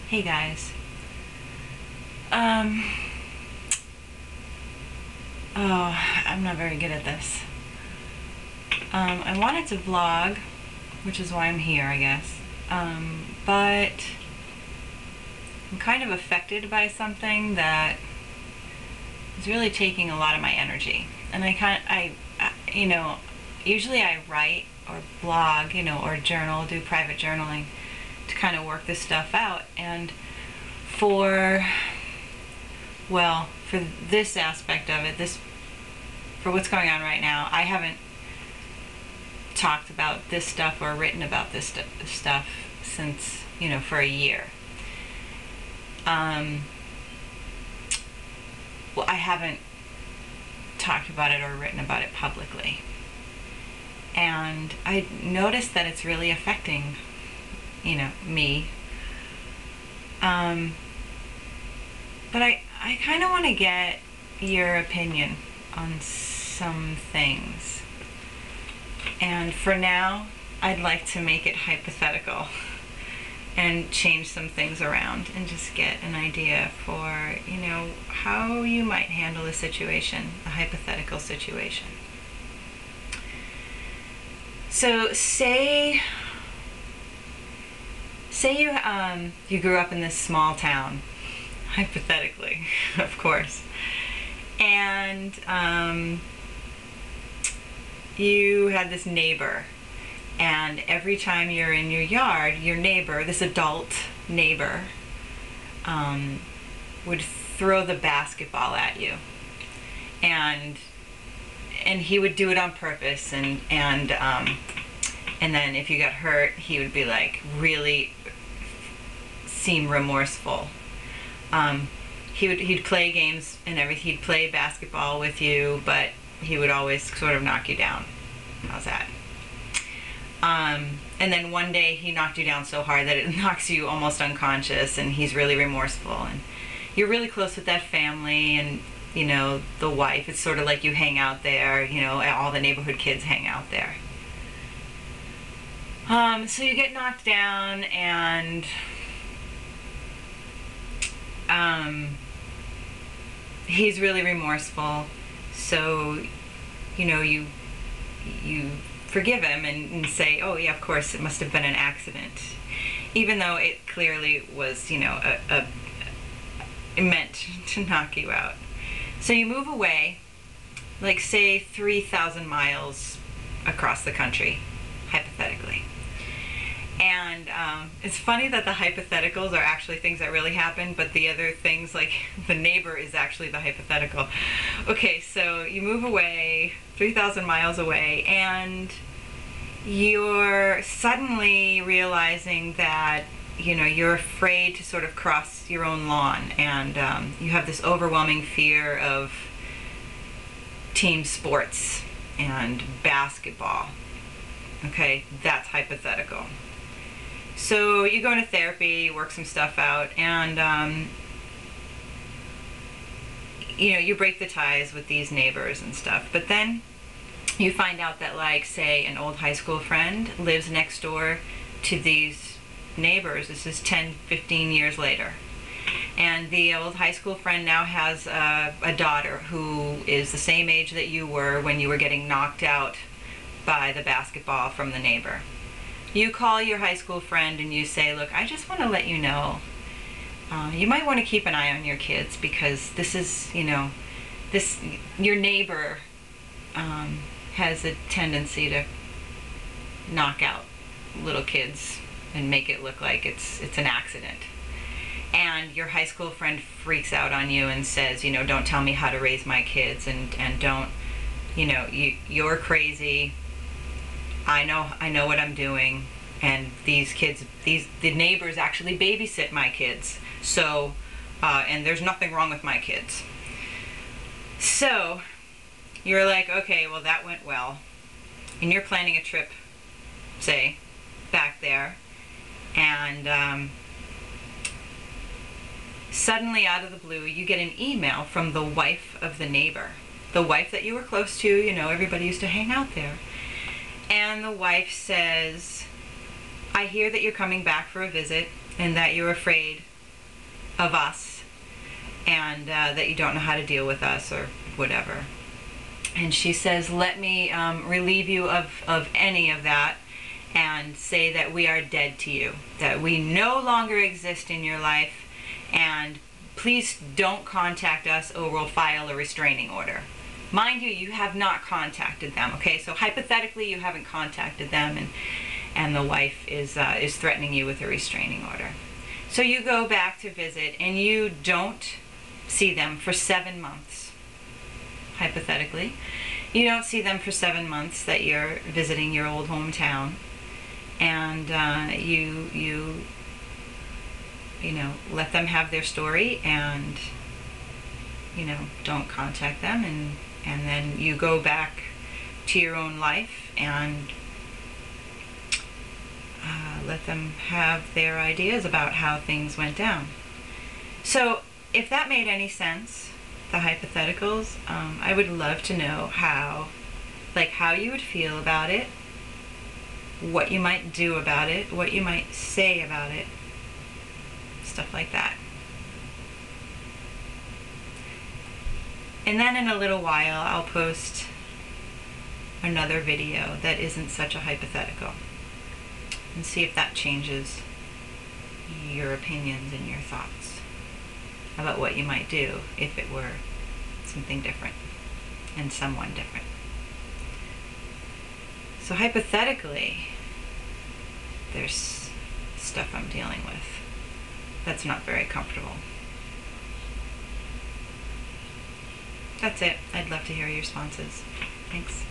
Hey guys. Oh, I'm not very good at this. I wanted to vlog, which is why I'm here, I guess. But I'm kind of affected by something that is really taking a lot of my energy. And usually I write or blog, or journal, do private journaling to kind of work this stuff out. And for this aspect of it, for what's going on right now, I haven't talked about this stuff or written about this stuff since, for a year. I haven't talked about it or written about it publicly. And I noticed that it's really affecting, me. But I kind of want to get your opinion on some things. And for now, I'd like to make it hypothetical and change some things around and just get an idea for, how you might handle a situation, a hypothetical situation. So say you grew up in this small town, hypothetically, of course, and you had this neighbor, and every time you're in your yard, your neighbor, this adult neighbor, would throw the basketball at you, and he would do it on purpose, and then if you got hurt, he would be like really seem remorseful. He'd play games and everything. He'd play basketball with you, but he would always sort of knock you down. How's that? And then one day he knocked you down so hard that it knocks you almost unconscious, and he's really remorseful. And you're really close with that family, and the wife. It's sort of like you hang out there. All the neighborhood kids hang out there. So you get knocked down, and he's really remorseful. So, you forgive him and say, oh yeah, of course, it must have been an accident. Even though it clearly was, meant to knock you out. So you move away, like say 3,000 miles across the country, hypothetically. And it's funny that the hypotheticals are actually things that really happen, but the other things, like the neighbor, is actually the hypothetical. Okay, so you move away, 3,000 miles away, and you're suddenly realizing that, you're afraid to sort of cross your own lawn, and you have this overwhelming fear of team sports and basketball. Okay, that's hypothetical. So you go into therapy, work some stuff out, and you break the ties with these neighbors and stuff. But then you find out that, like, say an old high school friend lives next door to these neighbors. This is 10, 15 years later. And the old high school friend now has a daughter who is the same age that you were when you were getting knocked out by the basketball from the neighbor. You call your high school friend and you say, look, I just want to let you know, you might want to keep an eye on your kids, because this is, your neighbor has a tendency to knock out little kids and make it look like it's an accident. And your high school friend freaks out on you and says, don't tell me how to raise my kids, and don't, you're crazy. I know what I'm doing, and these kids, the neighbors actually babysit my kids. So, and there's nothing wrong with my kids. So, you're like, okay, well that went well. And you're planning a trip, say, back there, and suddenly out of the blue, you get an email from the wife of the neighbor. The wife that you were close to, everybody used to hang out there. And the wife says, I hear that you're coming back for a visit and that you're afraid of us, and that you don't know how to deal with us or whatever. And she says, let me relieve you of any of that, and say that we are dead to you, that we no longer exist in your life, and please don't contact us or we'll file a restraining order. Mind you, you have not contacted them, okay? So hypothetically, you haven't contacted them, and the wife is threatening you with a restraining order. So you go back to visit, and you don't see them for 7 months. Hypothetically, you don't see them for 7 months that you're visiting your old hometown, and you know, let them have their story, and you know, don't contact them, and then you go back to your own life and let them have their ideas about how things went down. So if that made any sense, the hypotheticals, I would love to know how you would feel about it, what you might do about it, what you might say about it, stuff like that. And then in a little while, I'll post another video that isn't such a hypothetical, and see if that changes your opinions and your thoughts about what you might do if it were something different and someone different. So hypothetically, there's stuff I'm dealing with that's not very comfortable. That's it. I'd love to hear your responses. Thanks.